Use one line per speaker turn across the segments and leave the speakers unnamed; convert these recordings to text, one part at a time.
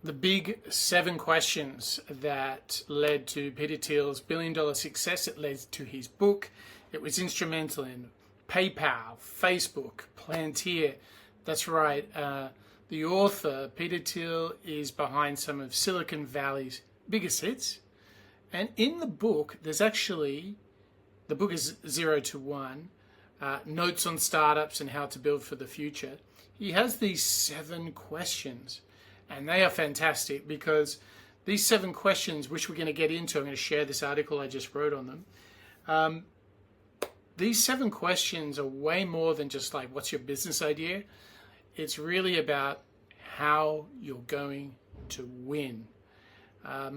The big 7 questions that led to Peter Thiel's billion-dollar success. It led to his book. It was instrumental in PayPal, Facebook, Palantir. That's right. The author, Peter Thiel, is behind some of Silicon Valley's biggest hits. And in the book, there's actually, the book is 0 to 1, notes on startups and how to build for the future. He has these 7 questions. And they are fantastic because these 7 questions, which we're going to get into, I'm going to share this article I just wrote on them. These 7 questions are way more than just like, what's your business idea? It's really about how you're going to win.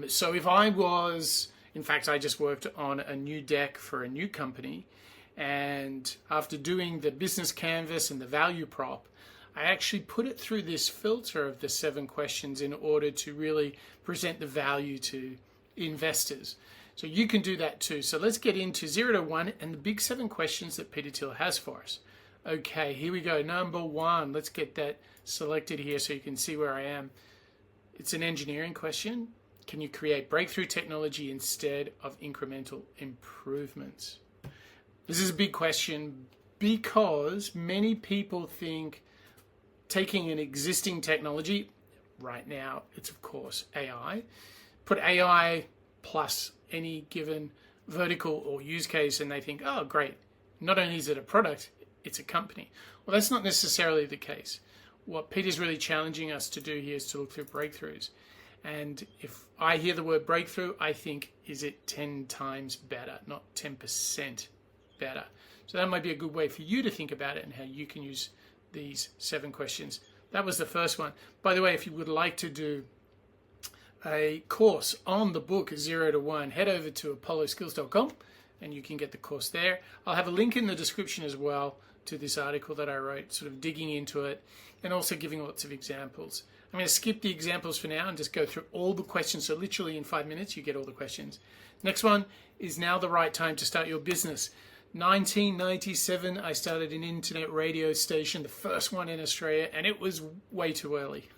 So if I was, in fact, I just worked on a new deck for a new company. And after doing the business canvas and the value prop, I actually put it through this filter of the 7 questions in order to really present the value to investors. So you can do that too. So let's get into 0 to 1 and the big 7 questions that Peter Thiel has for us. Okay, here we go. Number 1, let's get that selected here so you can see where I am. It's an engineering question. Can you create breakthrough technology instead of incremental improvements? This is a big question because many people think taking an existing technology, right now it's of course AI, put AI plus any given vertical or use case and they think, oh great, not only is it a product, it's a company. Well, that's not necessarily the case. What Peter's really challenging us to do here is to look through breakthroughs. And if I hear the word breakthrough, I think, is it 10 times better, not 10% better? So that might be a good way for you to think about it and how you can use these 7 questions. That was the first one. By the way, if you would like to do a course on the book 0 to 1, head over to apolloskills.com and you can get the course there. I'll have a link in the description as well to this article that I wrote, sort of digging into it and also giving lots of examples. I'm going to skip the examples for now and just go through all the questions. So literally in 5 minutes, you get all the questions. Next one, is now the right time to start your business? 1997, I started an internet radio station, the first one in Australia, and it was way too early.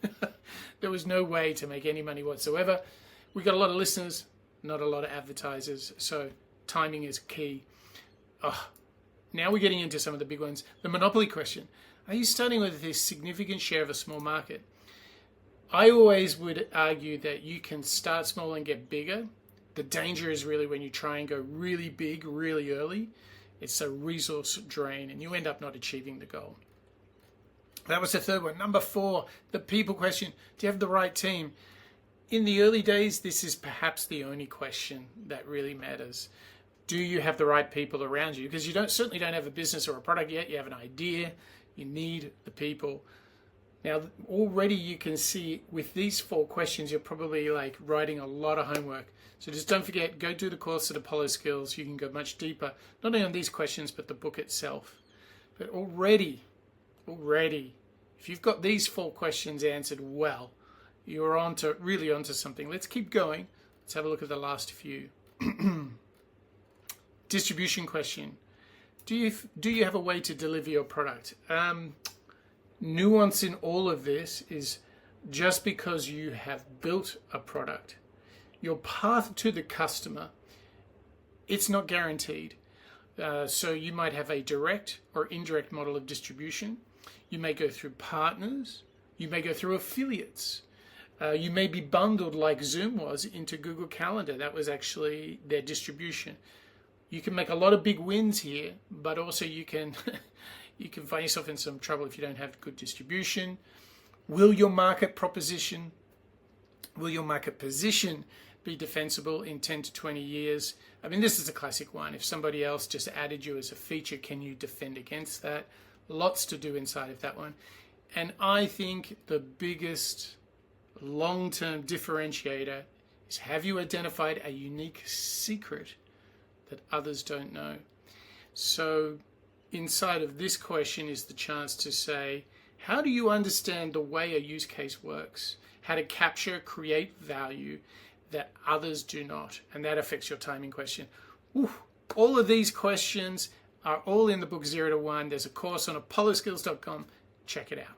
There was no way to make any money whatsoever. We got a lot of listeners, not a lot of advertisers, so timing is key. Now we're getting into some of the big ones. The monopoly question. Are you starting with this significant share of a small market? I always would argue that you can start small and get bigger. The danger is really when you try and go really big, really early. It's a resource drain and you end up not achieving the goal. That was the third one. Number 4, the people question. Do you have the right team? In the early days, this is perhaps the only question that really matters. Do you have the right people around you? Because you certainly don't have a business or a product yet. You have an idea. You need the people. Now, already you can see with these 4 questions, you're probably like writing a lot of homework. So just don't forget, go do the course at Apollo Skills. You can go much deeper, not only on these questions, but the book itself. But already, if you've got these 4 questions answered well, you're really onto something. Let's keep going. Let's have a look at the last few. Distribution question. Do you have a way to deliver your product? Nuance in all of this is just because you have built a product, your path to the customer, it's not guaranteed. So you might have a direct or indirect model of distribution. You may go through partners. You may go through affiliates. You may be bundled like Zoom was into Google Calendar. That was actually their distribution. You can make a lot of big wins here, but also you can you can find yourself in some trouble if you don't have good distribution. Will your market position be defensible in 10 to 20 years? I mean, this is a classic one. If somebody else just added you as a feature, can you defend against that? Lots to do inside of that one. And I think the biggest long-term differentiator is, have you identified a unique secret that others don't know? So inside of this question is the chance to say, how do you understand the way a use case works? How to capture, create value that others do not? And that affects your timing question. All of these questions are all in the book 0 to 1. There's a course on apolloskills.com. Check it out.